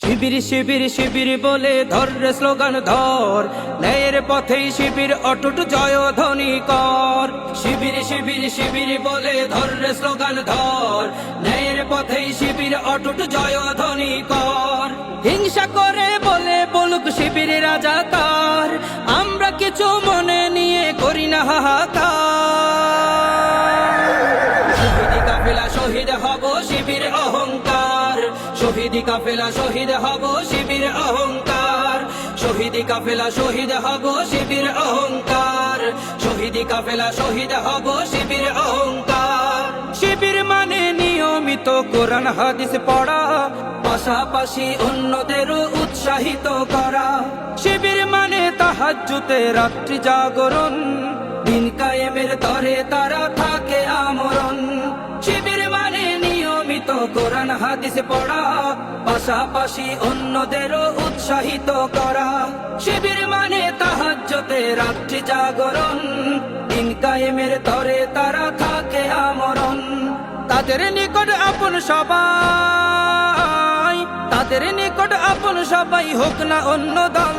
শিবির শিবির শিবির বলে ধর রে স্লোগান ধর, ন্যায়ের পথেই শিবির অটুট জয়ধ্বনি কর। শিবির শিবির শিবির বলে ধর রে স্লোগান ধর, ন্যায়ের পথেই শিবির অটুট জয়ধ্বনি কর। হিংসা করে বলে বলুক শিবির রাজাকার, আমরা কিছু মনে নিয়ে করি না হাহাকার। শহীদি কাফেলা শহীদ হব শিবির অহংকার, শহীদি কাফেলা শহীদ হব শিবির অহংকার। শহীদি কাফেলা শহীদ হব শিবির অহংকার, শহীদি কাফেলা শহীদ হব শিবির অহংকার। শিবির মানে নিয়মিত কোরআন হাদিস পড়া, পাশাপাশি অন্যদেরও উৎসাহিত করা। শিবির মানে তাহাজ্জুদে রাত্রি জাগরণ, দিন কায়েমের তরে তারা থাকে আমরণ। শিবির মানে নিয়মিত কোরআন হাদিস পড়া, পাশাপাশি অন্যদেরও উৎসাহিত করা। শিবির মানে তাহাজ্জুদে রাত্রি জাগরণ, দিন কায়েমের তরে তারা থাকে আমরণ। তাদের নিকট আপন সবাই, তাদের নিকট আপন সবাই হোক না অন্য দল।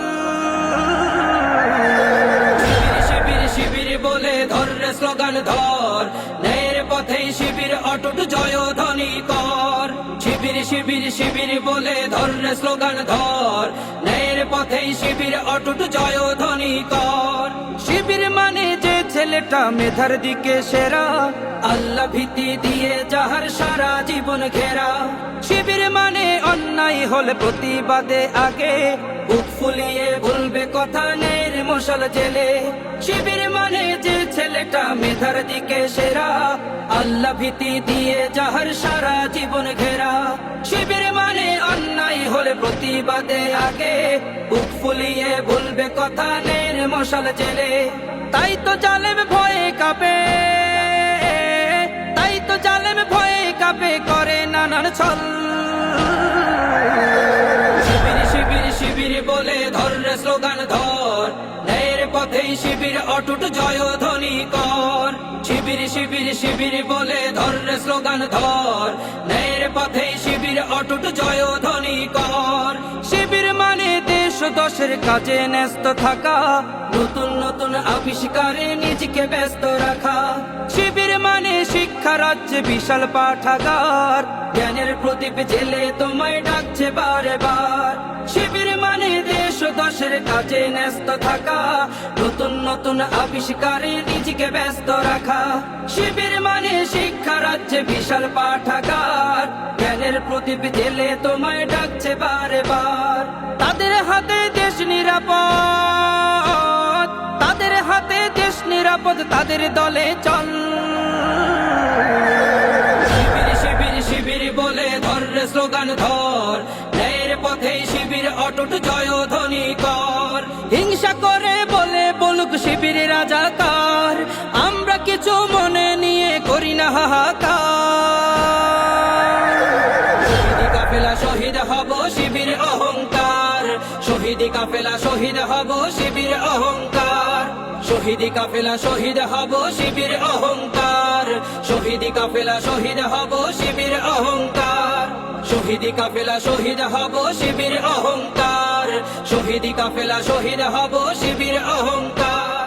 শিবির শিবির বলে ধর রে স্লোগান ধর, ন্যায়ের পথেই শিবির অটুট জয়ধ্বনি কর। শিবির শিবির শিবির বলে ধর রে স্লোগান ধর, ন্যায়ের পথেই শিবির অটুট জয়ধ্বনি কর। শিবির মানে যে ছেলেটা মেধার দিকে সেরা, আল্লাহ ভীতি দিয়ে যাহার সারা জীবন ঘেরা। শিবির মানে অন্যায় হলে প্রতিবাদে আগে বুক ফুলিয়ে বলবে কথা ন্যায়ের মশাল জেলে। শিবির মানে যে ছেলেটা মেধার দিকে সেরা, আল্লাহ ভীতি দিয়ে যাহার সারা জীবন ঘেরা। শিবির মানে অন্যায় হলে প্রতিবাদে আগে বুক ফুলিয়ে বলবে কথা ন্যায়ের মশাল জেলে। তাই তো জালেম ভয়ে কাঁপে, তাই তো জালেম ভয়ে কাঁপে করে নানান ছল। শিবির শিবির শিবির বলে ধর রে স্লোগান ধর, ন্যায়ের পথেই শিবির অটুট জয়ধ্বনি কর। শিবির শিবির শিবির বলে ধর রে স্লোগান ধর, ন্যায়ের পথেই শিবির অটুট জয়ধ্বনি কর। শিবির মানে দেশ দশের কাজে ন্যস্ত থাকা, নতুন নতুন আবিষ্কারে নিজেকে ব্যস্ত রাখা। শিবির মানে শিক্ষা রাজ্যে বিশাল পাঠাগার, জ্ঞানের প্রদীপ জেলে তোমায় ডাকছে বারে বার। শিবির মানে দেশ দশের কাজে ন্যস্ত থাকা, নতুন নতুন আবিষ্কারে নিজেকে ব্যস্ত রাখা। শিবির মানে শিক্ষা রাজ্যে বিশাল পাঠাগার, জ্ঞানের প্রদীপ জেলে তোমায় ডাকছে বারে বার। তাদের হাতে দেশ নিরাপদ, তাদের হাতে দেশ নিরাপদ, তাদের দলে চল। শিবির শিবির শিবির বলে ধর রে স্লোগান ধর, ন্যায়ের পথেই শিবির অটুট জয়ধ্বনি কর। হিংসা করে বলে বলুক শিবির রাজাকার, আমরা কিছু মনে নিয়ে করি না হাহাকার। শহীদি কাফেলা শহীদ হব শিবির অহংকার, শহীদি কাফেলা শহীদ হব শিবির অহংকার। শহীদি কাফেলা শহীদ হব শিবির অহংকার, শহীদি কাফেলা শহীদ হব শিবির অহংকার। শহীদি কাফেলা শহীদ হব শিবির অহংকার, শহীদি কাফেলা শহীদ হব শিবির অহংকার।